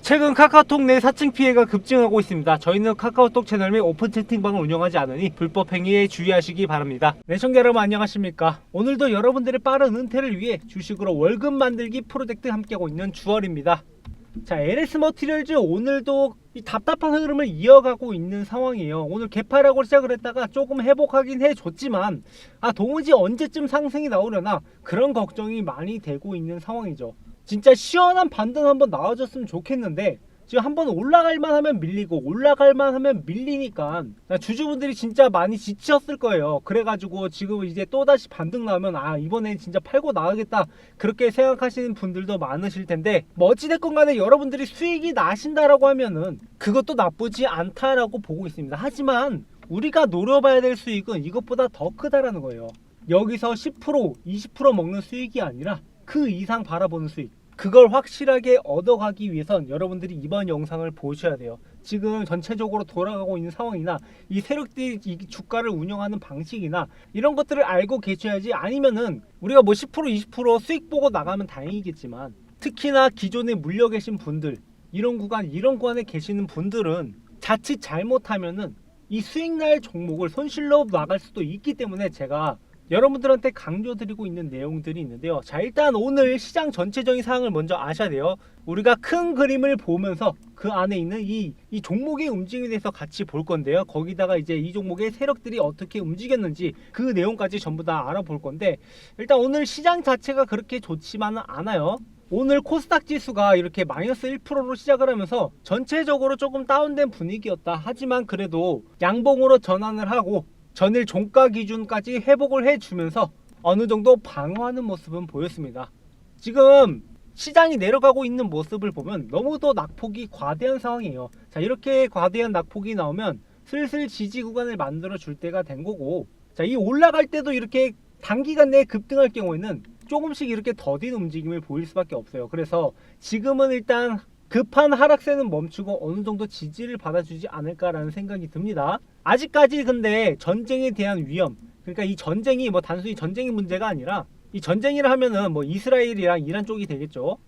최근 카카오톡 내 사칭 피해가 급증하고 있습니다. 저희는 카카오톡 채널 및 오픈 채팅방을 운영하지 않으니 불법 행위에 주의하시기 바랍니다. 네, 시청자 여러분 안녕하십니까? 오늘도 여러분들의 빠른 은퇴를 위해 주식으로 월급 만들기 프로젝트 함께하고 있는 주얼입니다. 자, LS 머티리얼즈 오늘도 이 답답한 흐름을 이어가고 있는 상황이에요. 오늘 개파라고 시작을 했다가 조금 회복하긴 해줬지만 도무지 언제쯤 상승이 나오려나 그런 걱정이 많이 되고 있는 상황이죠. 진짜 시원한 반등 한번 나와줬으면 좋겠는데 지금 한번 올라갈만 하면 밀리고 올라갈만 하면 밀리니까 주주분들이 진짜 많이 지쳤을 거예요. 그래가지고 지금 이제 또다시 반등 나오면 이번엔 진짜 팔고 나가겠다 그렇게 생각하시는 분들도 많으실 텐데 뭐 어찌됐건 간에 여러분들이 수익이 나신다라고 하면은 그것도 나쁘지 않다라고 보고 있습니다. 하지만 우리가 노려봐야 될 수익은 이것보다 더 크다라는 거예요. 여기서 10% 20% 먹는 수익이 아니라 그 이상 바라보는 수익, 그걸 확실하게 얻어가기 위해선 여러분들이 이번 영상을 보셔야 돼요. 지금 전체적으로 돌아가고 있는 상황이나 이 세력들이 이 주가를 운영하는 방식이나 이런 것들을 알고 계셔야지, 아니면은 우리가 뭐 10% 20% 수익 보고 나가면 다행이겠지만 특히나 기존에 물려 계신 분들, 이런 구간에 계시는 분들은 자칫 잘못하면은 이 수익날 종목을 손실로 나갈 수도 있기 때문에 제가 여러분들한테 강조드리고 있는 내용들이 있는데요. 자, 일단 오늘 시장 전체적인 상황을 먼저 아셔야 돼요. 우리가 큰 그림을 보면서 그 안에 있는 이 종목의 움직임에 대해서 같이 볼 건데요. 거기다가 이제 이 종목의 세력들이 어떻게 움직였는지 그 내용까지 전부 다 알아볼 건데, 일단 오늘 시장 자체가 그렇게 좋지만은 않아요. 오늘 코스닥 지수가 이렇게 마이너스 1%로 시작을 하면서 전체적으로 조금 다운된 분위기였다. 하지만 그래도 양봉으로 전환을 하고 전일 종가 기준까지 회복을 해주면서 어느 정도 방어하는 모습은 보였습니다. 지금 시장이 내려가고 있는 모습을 보면 너무도 낙폭이 과대한 상황이에요. 자, 이렇게 과대한 낙폭이 나오면 슬슬 지지 구간을 만들어 줄 때가 된 거고, 자, 이 올라갈 때도 이렇게 단기간 내에 급등할 경우에는 조금씩 이렇게 더딘 움직임을 보일 수밖에 없어요. 그래서 지금은 일단 급한 하락세는 멈추고 어느 정도 지지를 받아주지 않을까라는 생각이 듭니다. 아직까지 근데 전쟁에 대한 위험, 그러니까 이 전쟁이 뭐 단순히 전쟁의 문제가 아니라, 이 전쟁이라 하면은 뭐 이스라엘이랑 이란 쪽이 되겠죠.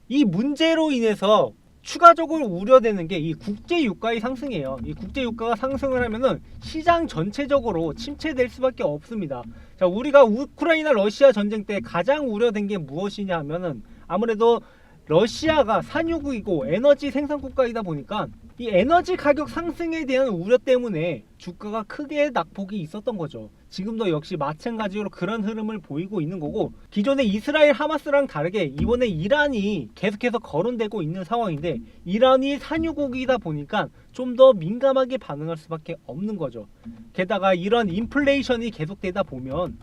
이 문제로 인해서 추가적으로 우려되는 게 이 국제 유가의 상승이에요. 이 국제 유가가 상승을 하면은 시장 전체적으로 침체될 수밖에 없습니다. 자, 우리가 우크라이나 러시아 전쟁 때 가장 우려된 게 무엇이냐 하면은 아무래도 러시아가 산유국이고 에너지 생산국가이다 보니까 이 에너지 가격 상승에 대한 우려 때문에 주가가 크게 낙폭이 있었던 거죠. 지금도 역시 마찬가지로 그런 흐름을 보이고 있는 거고, 기존의 이스라엘 하마스랑 다르게 이번에 이란이 계속해서 거론되고 있는 상황인데, 이란이 산유국이다 보니까 좀 더 민감하게 반응할 수밖에 없는 거죠. 게다가 이런 인플레이션이 계속되다 보면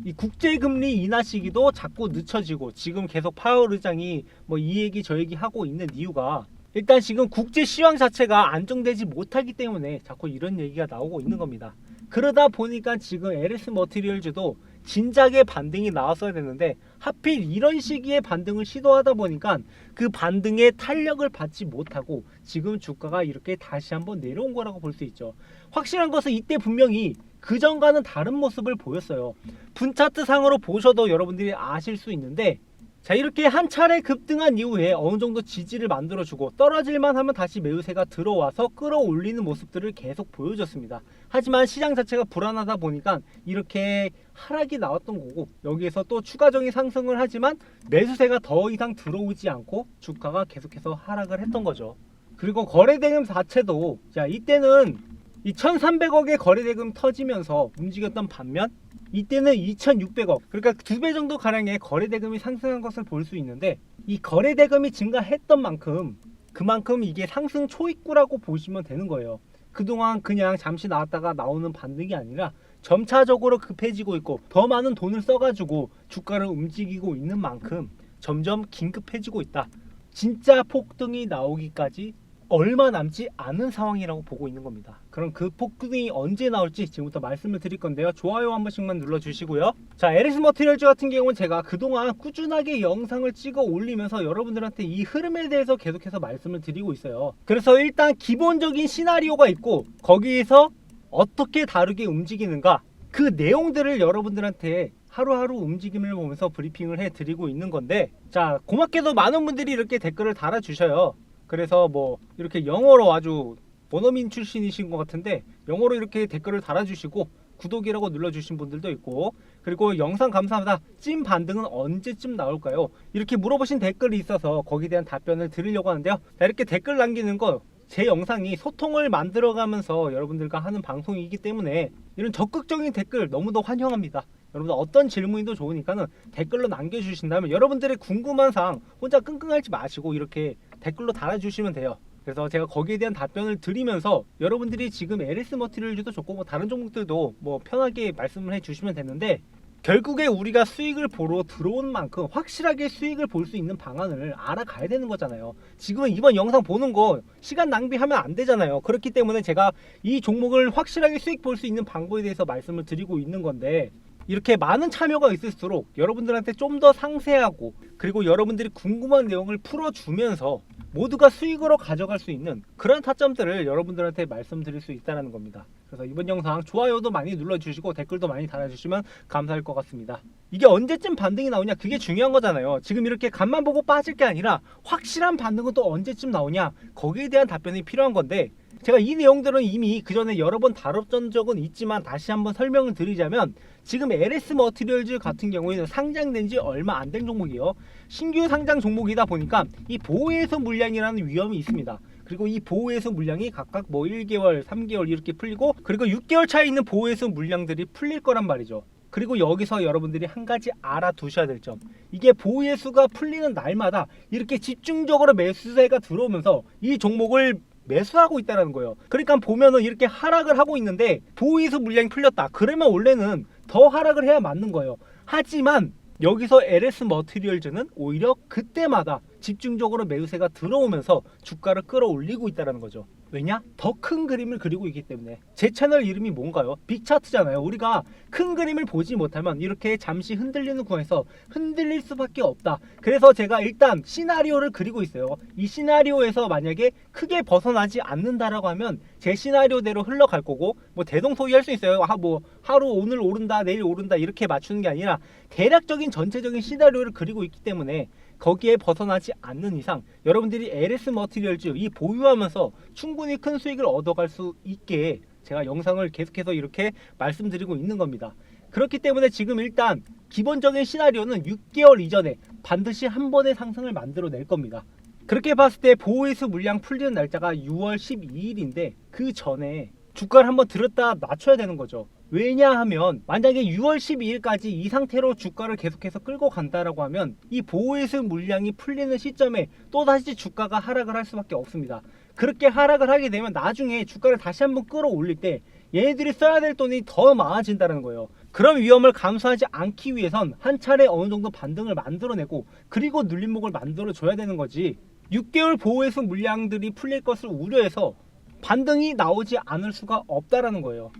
이 국제금리 인하 시기도 자꾸 늦춰지고, 지금 계속 파월 의장이 뭐 이 얘기 저 얘기 하고 있는 이유가 일단 지금 국제 시황 자체가 안정되지 못하기 때문에 자꾸 이런 얘기가 나오고 있는 겁니다. 그러다 보니까 지금 LS 머티리얼즈도 진작에 반등이 나왔어야 되는데 하필 이런 시기에 반등을 시도하다 보니까 그 반등에 탄력을 받지 못하고 지금 주가가 이렇게 다시 한번 내려온 거라고 볼 수 있죠. 확실한 것은 이때 분명히 그전과는 다른 모습을 보였어요. 분차트 상으로 보셔도 여러분들이 아실 수 있는데, 자, 이렇게 한 차례 급등한 이후에 어느 정도 지지를 만들어주고 떨어질만 하면 다시 매수세가 들어와서 끌어올리는 모습들을 계속 보여줬습니다. 하지만 시장 자체가 불안하다 보니까 이렇게 하락이 나왔던 거고, 여기에서 또 추가적인 상승을 하지만 매수세가 더 이상 들어오지 않고 주가가 계속해서 하락을 했던 거죠. 그리고 거래대금 자체도, 자, 이때는 이 1,300억의 거래대금 터지면서 움직였던 반면 이때는 2,600억, 그러니까 2배 정도 가량의 거래대금이 상승한 것을 볼 수 있는데, 이 거래대금이 증가했던 만큼 그만큼 이게 상승 초입구라고 보시면 되는 거예요. 그동안 그냥 잠시 나왔다가 나오는 반등이 아니라 점차적으로 급해지고 있고 더 많은 돈을 써가지고 주가를 움직이고 있는 만큼 점점 긴급해지고 있다. 진짜 폭등이 나오기까지 얼마 남지 않은 상황이라고 보고 있는 겁니다. 그럼 그 폭등이 언제 나올지 지금부터 말씀을 드릴 건데요. 좋아요 한 번씩만 눌러주시고요. 자, LS 머티리얼즈 같은 경우는 제가 그동안 꾸준하게 영상을 찍어 올리면서 여러분들한테 이 흐름에 대해서 계속해서 말씀을 드리고 있어요. 그래서 일단 기본적인 시나리오가 있고 거기에서 어떻게 다르게 움직이는가, 그 내용들을 여러분들한테 하루하루 움직임을 보면서 브리핑을 해드리고 있는 건데, 자, 고맙게도 많은 분들이 이렇게 댓글을 달아주셔요. 그래서 뭐 이렇게 영어로 아주 원어민 출신이신 것 같은데 영어로 이렇게 댓글을 달아주시고 구독이라고 눌러주신 분들도 있고, 그리고 영상 감사합니다, 찐 반등은 언제쯤 나올까요? 이렇게 물어보신 댓글이 있어서 거기에 대한 답변을 드리려고 하는데요. 자, 이렇게 댓글 남기는 거, 제 영상이 소통을 만들어가면서 여러분들과 하는 방송이기 때문에 이런 적극적인 댓글 너무도 환영합니다. 여러분들 어떤 질문이도 좋으니까는 댓글로 남겨주신다면, 여러분들의 궁금한 사항 혼자 끙끙 앓지 마시고 이렇게 댓글로 달아주시면 돼요. 그래서 제가 거기에 대한 답변을 드리면서 여러분들이 지금 LS 머티리얼즈도 좋고 뭐 다른 종목들도 뭐 편하게 말씀을 해주시면 되는데, 결국에 우리가 수익을 보러 들어온 만큼 확실하게 수익을 볼 수 있는 방안을 알아가야 되는 거잖아요. 지금은 이번 영상 보는 거 시간 낭비하면 안 되잖아요. 그렇기 때문에 제가 이 종목을 확실하게 수익 볼 수 있는 방법에 대해서 말씀을 드리고 있는 건데, 이렇게 많은 참여가 있을수록 여러분들한테 좀 더 상세하고, 그리고 여러분들이 궁금한 내용을 풀어주면서 모두가 수익으로 가져갈 수 있는 그런 타점들을 여러분들한테 말씀드릴 수 있다는 겁니다. 그래서 이번 영상 좋아요도 많이 눌러주시고 댓글도 많이 달아주시면 감사할 것 같습니다. 이게 언제쯤 반등이 나오냐, 그게 중요한 거잖아요. 지금 이렇게 간만 보고 빠질 게 아니라 확실한 반등은 또 언제쯤 나오냐, 거기에 대한 답변이 필요한 건데, 제가 이 내용들은 이미 그 전에 여러 번 다뤘던 적은 있지만 다시 한번 설명을 드리자면, 지금 LS 머티리얼즈 같은 경우에는 상장된 지 얼마 안 된 종목이에요. 신규 상장 종목이다 보니까 이 보호해소 물량이라는 위험이 있습니다. 그리고 이 보호해소 물량이 각각 뭐 1개월, 3개월 이렇게 풀리고, 그리고 6개월 차에 있는 보호해소 물량들이 풀릴 거란 말이죠. 그리고 여기서 여러분들이 한 가지 알아두셔야 될 점, 이게 보호해소가 풀리는 날마다 이렇게 집중적으로 매수세가 들어오면서 이 종목을 매수하고 있다는 거예요. 그러니까 보면은 이렇게 하락을 하고 있는데 보호해소 물량이 풀렸다, 그러면 원래는 더 하락을 해야 맞는 거예요. 하지만 여기서 LS 머티리얼즈는 오히려 그때마다 집중적으로 매수세가 들어오면서 주가를 끌어올리고 있다는 거죠. 왜냐? 더 큰 그림을 그리고 있기 때문에. 제 채널 이름이 뭔가요? 빅차트잖아요. 우리가 큰 그림을 보지 못하면 이렇게 잠시 흔들리는 구간에서 흔들릴 수밖에 없다. 그래서 제가 일단 시나리오를 그리고 있어요. 이 시나리오에서 만약에 크게 벗어나지 않는다라고 하면 제 시나리오대로 흘러갈 거고, 뭐 대동소이할 수 있어요. 뭐 하루 오늘 오른다, 내일 오른다 이렇게 맞추는 게 아니라 대략적인 전체적인 시나리오를 그리고 있기 때문에 거기에 벗어나지 않는 이상 여러분들이 LS 머티리얼즈 이 보유하면서 충분히 큰 수익을 얻어갈 수 있게 제가 영상을 계속해서 이렇게 말씀드리고 있는 겁니다. 그렇기 때문에 지금 일단 기본적인 시나리오는 6개월 이전에 반드시 한 번의 상승을 만들어낼 겁니다. 그렇게 봤을 때 보호해소 물량 풀리는 날짜가 6월 12일인데 그 전에 주가를 한번 들었다 놔줘야 되는 거죠. 왜냐하면 만약에 6월 12일까지 이 상태로 주가를 계속해서 끌고 간다라고 하면 이 보호해소 물량이 풀리는 시점에 또다시 주가가 하락을 할 수밖에 없습니다. 그렇게 하락을 하게 되면 나중에 주가를 다시 한번 끌어올릴 때 얘네들이 써야 될 돈이 더 많아진다는 거예요. 그런 위험을 감수하지 않기 위해선 한 차례 어느 정도 반등을 만들어내고 그리고 눌림목을 만들어줘야 되는 거지, 6개월 보호해소 물량들이 풀릴 것을 우려해서 반등이 나오지 않을 수가 없다라는 거예요.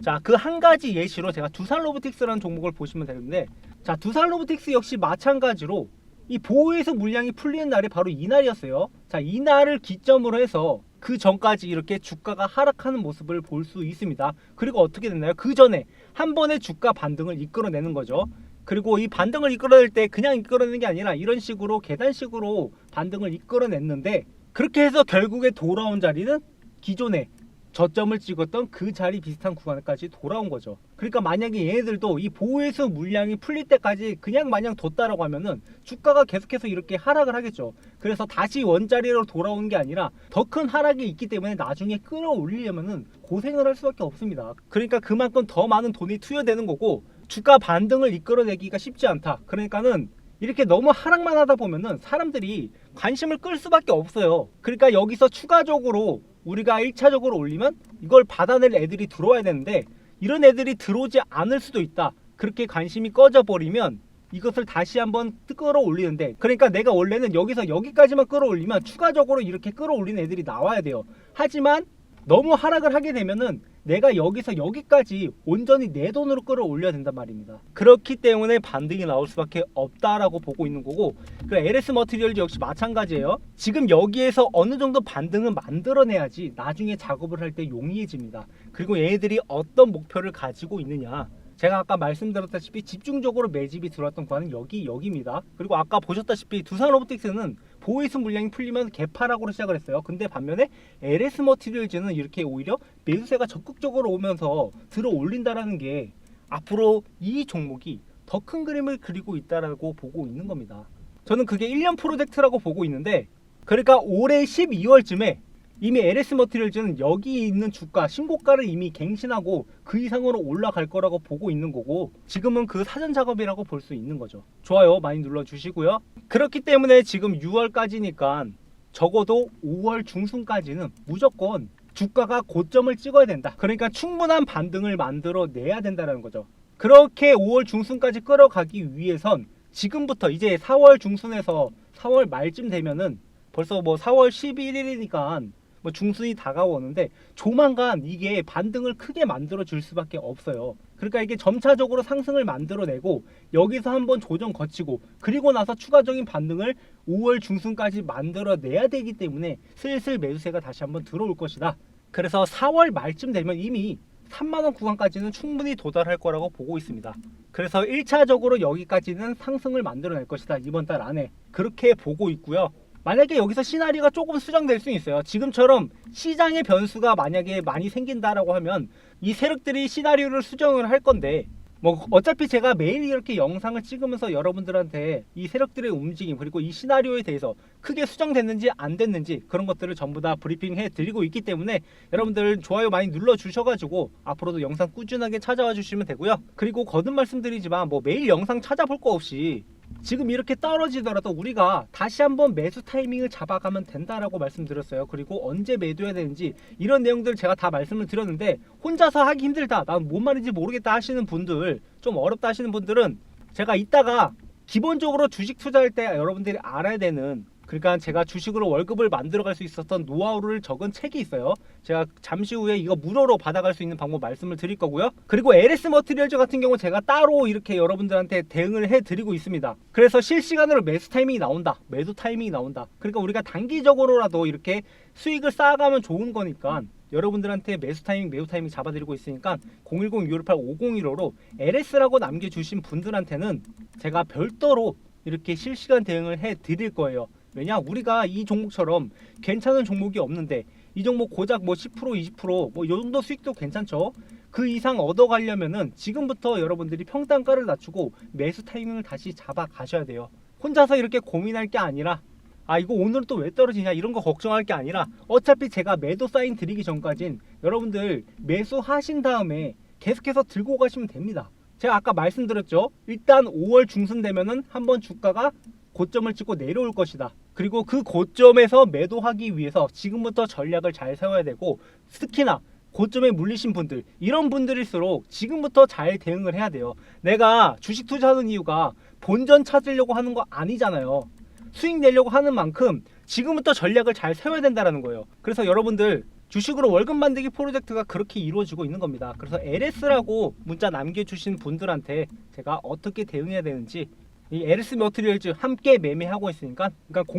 자, 그 한 가지 예시로 제가 두산로보틱스라는 종목을 보시면 되는데, 자, 두산로보틱스 역시 마찬가지로 이 보호해소 물량이 풀리는 날이 바로 이날이었어요. 자, 이날을 기점으로 해서 그 전까지 이렇게 주가가 하락하는 모습을 볼 수 있습니다. 그리고 어떻게 됐나요? 그 전에 한 번의 주가 반등을 이끌어내는 거죠. 그리고 이 반등을 이끌어낼 때 그냥 이끌어내는 게 아니라 이런 식으로 계단식으로 반등을 이끌어냈는데, 그렇게 해서 결국에 돌아온 자리는 기존에 저점을 찍었던 그 자리 비슷한 구간까지 돌아온 거죠. 그러니까 만약에 얘네들도 이 보호해소 물량이 풀릴 때까지 그냥 마냥 뒀다라고 하면은 주가가 계속해서 이렇게 하락을 하겠죠. 그래서 다시 원자리로 돌아오는 게 아니라 더 큰 하락이 있기 때문에 나중에 끌어올리려면은 고생을 할 수밖에 없습니다. 그러니까 그만큼 더 많은 돈이 투여되는 거고 주가 반등을 이끌어내기가 쉽지 않다. 그러니까는 이렇게 너무 하락만 하다 보면은 사람들이 관심을 끌 수밖에 없어요. 그러니까 여기서 추가적으로 우리가 1차적으로 올리면 이걸 받아낼 애들이 들어와야 되는데 이런 애들이 들어오지 않을 수도 있다. 그렇게 관심이 꺼져버리면 이것을 다시 한번 끌어올리는데, 그러니까 내가 원래는 여기서 여기까지만 끌어올리면 추가적으로 이렇게 끌어올리는 애들이 나와야 돼요. 하지만 너무 하락을 하게 되면은 내가 여기서 여기까지 온전히 내 돈으로 끌어올려야 된단 말입니다. 그렇기 때문에 반등이 나올 수밖에 없다라고 보고 있는 거고, LS 머티리얼즈 역시 마찬가지예요. 지금 여기에서 어느 정도 반등을 만들어내야지 나중에 작업을 할 때 용이해집니다. 그리고 얘네들이 어떤 목표를 가지고 있느냐, 제가 아까 말씀드렸다시피 집중적으로 매집이 들어왔던 구간은 여기입니다. 그리고 아까 보셨다시피 두산로보틱스는 보호해수 물량이 풀리면 개파락으로 시작을 했어요. 근데 반면에 LS 머티리얼즈는 이렇게 오히려 매수세가 적극적으로 오면서 들어 올린다라는 게 앞으로 이 종목이 더 큰 그림을 그리고 있다라고 보고 있는 겁니다. 저는 그게 1년 프로젝트라고 보고 있는데, 그러니까 올해 12월쯤에 이미 LS 머티리얼즈는 여기 있는 주가 신고가를 이미 갱신하고 그 이상으로 올라갈 거라고 보고 있는 거고, 지금은 그 사전 작업이라고 볼 수 있는 거죠. 좋아요 많이 눌러주시고요. 그렇기 때문에 지금 6월까지니까 적어도 5월 중순까지는 무조건 주가가 고점을 찍어야 된다. 그러니까 충분한 반등을 만들어 내야 된다는 거죠. 그렇게 5월 중순까지 끌어가기 위해선 지금부터 이제 4월 중순에서 4월 말쯤 되면은 벌써 뭐 4월 11일이니까 뭐 중순이 다가오는데 조만간 이게 반등을 크게 만들어 줄 수밖에 없어요. 그러니까 이게 점차적으로 상승을 만들어내고 여기서 한번 조정 거치고 그리고 나서 추가적인 반등을 5월 중순까지 만들어내야 되기 때문에 슬슬 매수세가 다시 한번 들어올 것이다. 그래서 4월 말쯤 되면 이미 3만원 구간까지는 충분히 도달할 거라고 보고 있습니다. 그래서 1차적으로 여기까지는 상승을 만들어낼 것이다. 이번 달 안에 그렇게 보고 있고요. 만약에 여기서 시나리오가 조금 수정될 수 있어요. 지금처럼 시장의 변수가 만약에 많이 생긴다라고 하면 이 세력들이 시나리오를 수정을 할 건데, 뭐 어차피 제가 매일 이렇게 영상을 찍으면서 여러분들한테 이 세력들의 움직임 그리고 이 시나리오에 대해서 크게 수정됐는지 안 됐는지 그런 것들을 전부 다 브리핑해 드리고 있기 때문에 여러분들 좋아요 많이 눌러 주셔가지고 앞으로도 영상 꾸준하게 찾아와 주시면 되고요. 그리고 거듭 말씀드리지만 뭐 매일 영상 찾아볼 거 없이 지금 이렇게 떨어지더라도 우리가 다시 한번 매수 타이밍을 잡아가면 된다라고 말씀드렸어요. 그리고 언제 매도해야 되는지 이런 내용들 제가 다 말씀을 드렸는데, 혼자서 하기 힘들다, 난 뭔 말인지 모르겠다 하시는 분들, 좀 어렵다 하시는 분들은 제가 이따가 기본적으로 주식 투자할 때 여러분들이 알아야 되는, 그러니까 제가 주식으로 월급을 만들어갈 수 있었던 노하우를 적은 책이 있어요. 제가 잠시 후에 이거 무료로 받아갈 수 있는 방법 말씀을 드릴 거고요. 그리고 LS 머티리얼즈 같은 경우 제가 따로 이렇게 여러분들한테 대응을 해드리고 있습니다. 그래서 실시간으로 매수 타이밍이 나온다, 매도 타이밍이 나온다. 그러니까 우리가 단기적으로라도 이렇게 수익을 쌓아가면 좋은 거니까 여러분들한테 매수 타이밍, 매도 타이밍 잡아드리고 있으니까 010-258-5015로 LS라고 남겨주신 분들한테는 제가 별도로 이렇게 실시간 대응을 해드릴 거예요. 왜냐, 우리가 이 종목처럼 괜찮은 종목이 없는데 이 종목 고작 뭐 10% 20% 뭐 이 정도 수익도 괜찮죠. 그 이상 얻어가려면은 지금부터 여러분들이 평단가를 낮추고 매수 타이밍을 다시 잡아 가셔야 돼요. 혼자서 이렇게 고민할 게 아니라 아 이거 오늘은 또 왜 떨어지냐 이런 거 걱정할 게 아니라 어차피 제가 매도 사인 드리기 전까진 여러분들 매수하신 다음에 계속해서 들고 가시면 됩니다. 제가 아까 말씀드렸죠. 일단 5월 중순 되면은 한번 주가가 고점을 찍고 내려올 것이다. 그리고 그 고점에서 매도하기 위해서 지금부터 전략을 잘 세워야 되고, 특히나 고점에 물리신 분들, 이런 분들일수록 지금부터 잘 대응을 해야 돼요. 내가 주식 투자하는 이유가 본전 찾으려고 하는 거 아니잖아요. 수익 내려고 하는 만큼 지금부터 전략을 잘 세워야 된다는 거예요. 그래서 여러분들 주식으로 월급 만들기 프로젝트가 그렇게 이루어지고 있는 겁니다. 그래서 LS라고 문자 남겨주신 분들한테 제가 어떻게 대응해야 되는지, 이 LS 머티리얼즈 함께 매매하고 있으니까, 그러니까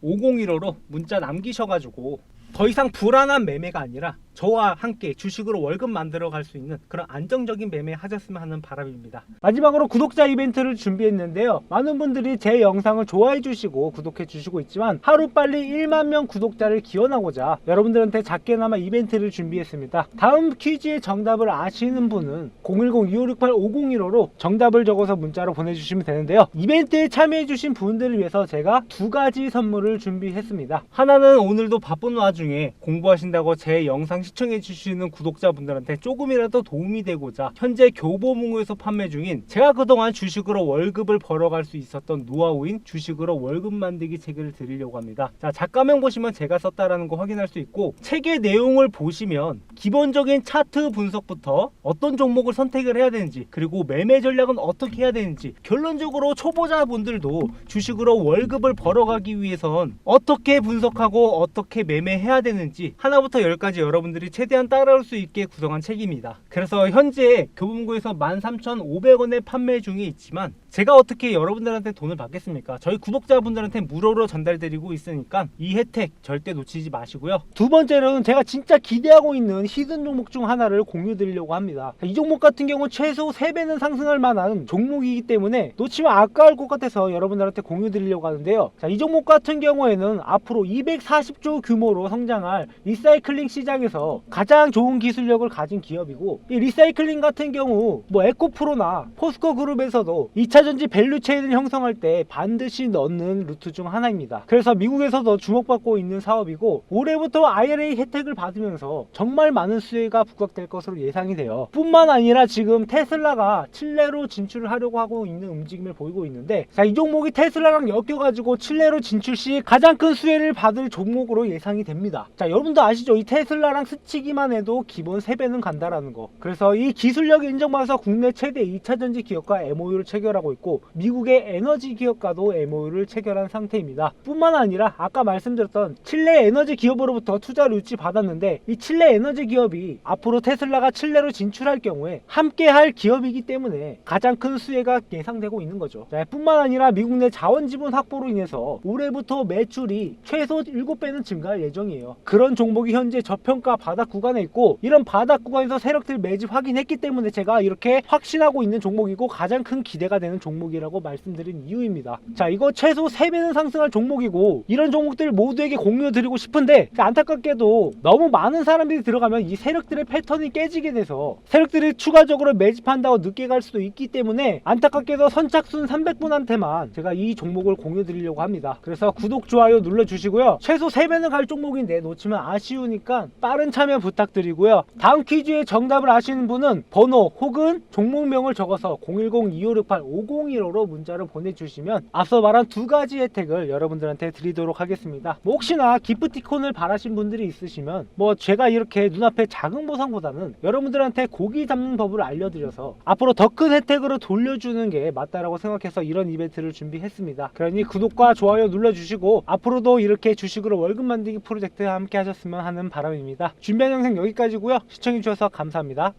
010-2568-5015로 문자 남기셔가지고 더 이상 불안한 매매가 아니라 저와 함께 주식으로 월급 만들어 갈 수 있는 그런 안정적인 매매 하셨으면 하는 바람입니다. 마지막으로 구독자 이벤트를 준비했는데요. 많은 분들이 제 영상을 좋아해 주시고 구독해 주시고 있지만 하루빨리 1만 명 구독자를 기원하고자 여러분들한테 작게나마 이벤트를 준비했습니다. 다음 퀴즈의 정답을 아시는 분은 010-2568-5015로 정답을 적어서 문자로 보내주시면 되는데요. 이벤트에 참여해 주신 분들을 위해서 제가 두 가지 선물을 준비했습니다. 하나는 오늘도 바쁜 와중에 공부하신다고 제 영상 시청해 주시는 구독자분들한테 조금이라도 도움이 되고자 현재 교보문고에서 판매 중인 제가 그동안 주식으로 월급을 벌어갈 수 있었던 노하우인 주식으로 월급 만들기 책을 드리려고 합니다. 자, 작가명 보시면 제가 썼다라는 거 확인할 수 있고, 책의 내용을 보시면 기본적인 차트 분석부터 어떤 종목을 선택을 해야 되는지, 그리고 매매 전략은 어떻게 해야 되는지, 결론적으로 초보자분들도 주식으로 월급을 벌어가기 위해선 어떻게 분석하고 어떻게 매매해야 해야 되는지 하나부터 열까지 여러분들이 최대한 따라올 수 있게 구성한 책입니다. 그래서 현재 교보문고에서 13,500원에 판매 중에 있지만 제가 어떻게 여러분들한테 돈을 받겠습니까? 저희 구독자분들한테 무료로 전달드리고 있으니까 이 혜택 절대 놓치지 마시고요. 두 번째로는 제가 진짜 기대하고 있는 히든 종목 중 하나를 공유드리려고 합니다. 이 종목 같은 경우 최소 3배는 상승할 만한 종목이기 때문에 놓치면 아까울 것 같아서 여러분들한테 공유드리려고 하는데요. 자, 이 종목 같은 경우에는 앞으로 240조 규모로 성장할 리사이클링 시장에서 가장 좋은 기술력을 가진 기업이고, 이 리사이클링 같은 경우 뭐 에코프로나 포스코 그룹에서도 2차전지 밸류체인을 형성할 때 반드시 넣는 루트 중 하나입니다. 그래서 미국에서도 주목받고 있는 사업이고, 올해부터 IRA 혜택을 받으면서 정말 많은 수혜가 부각될 것으로 예상이 돼요. 뿐만 아니라 지금 테슬라가 칠레로 진출을 하려고 하고 있는 움직임을 보이고 있는데, 자, 이 종목이 테슬라랑 엮여가지고 칠레로 진출 시 가장 큰 수혜를 받을 종목으로 예상이 됩니다. 자, 여러분도 아시죠? 이 테슬라랑 스치기만 해도 기본 3배는 간다라는 거. 그래서 이 기술력이 인정받아서 국내 최대 2차전지 기업과 MOU를 체결하고 있고, 미국의 에너지 기업과도 MOU를 체결한 상태입니다. 뿐만 아니라 아까 말씀드렸던 칠레 에너지 기업으로부터 투자를 유치 받았는데, 이 칠레 에너지 기업이 앞으로 테슬라가 칠레로 진출할 경우에 함께 할 기업이기 때문에 가장 큰 수혜가 예상되고 있는 거죠. 자, 뿐만 아니라 미국 내 자원지분 확보로 인해서 올해부터 매출이 최소 7배는 증가할 예정이에요. 그런 종목이 현재 저평가 바닥 구간에 있고, 이런 바닥 구간에서 세력들 매집 확인했기 때문에 제가 이렇게 확신하고 있는 종목이고 가장 큰 기대가 되는 종목이라고 말씀드린 이유입니다. 자, 이거 최소 3배는 상승할 종목이고, 이런 종목들 모두에게 공유드리고 싶은데, 안타깝게도 너무 많은 사람들이 들어가면 이 세력들의 패턴이 깨지게 돼서 세력들이 추가적으로 매집한다고 늦게 갈 수도 있기 때문에, 안타깝게도 선착순 300분한테만 제가 이 종목을 공유드리려고 합니다. 그래서 구독, 좋아요 눌러주시고요. 최소 3배는 갈 종목인데 놓치면 아쉬우니까 빠른 참여 부탁드리고요. 다음 퀴즈의 정답을 아시는 분은 번호 혹은 종목명을 적어서 010-2568-5015로 문자로 보내주시면 앞서 말한 두 가지 혜택을 여러분들한테 드리도록 하겠습니다. 뭐 혹시나 기프티콘을 바라신 분들이 있으시면 뭐 제가 이렇게 눈앞에 작은 보상보다는 여러분들한테 고기 잡는 법을 알려드려서 앞으로 더 큰 혜택으로 돌려주는 게 맞다라고 생각해서 이런 이벤트를 준비했습니다. 그러니 구독과 좋아요 눌러주시고 앞으로도 이렇게 주식으로 월급 만들기 프로젝트 함께 하셨으면 하는 바람입니다. 준비한 영상 여기까지고요. 시청해주셔서 감사합니다.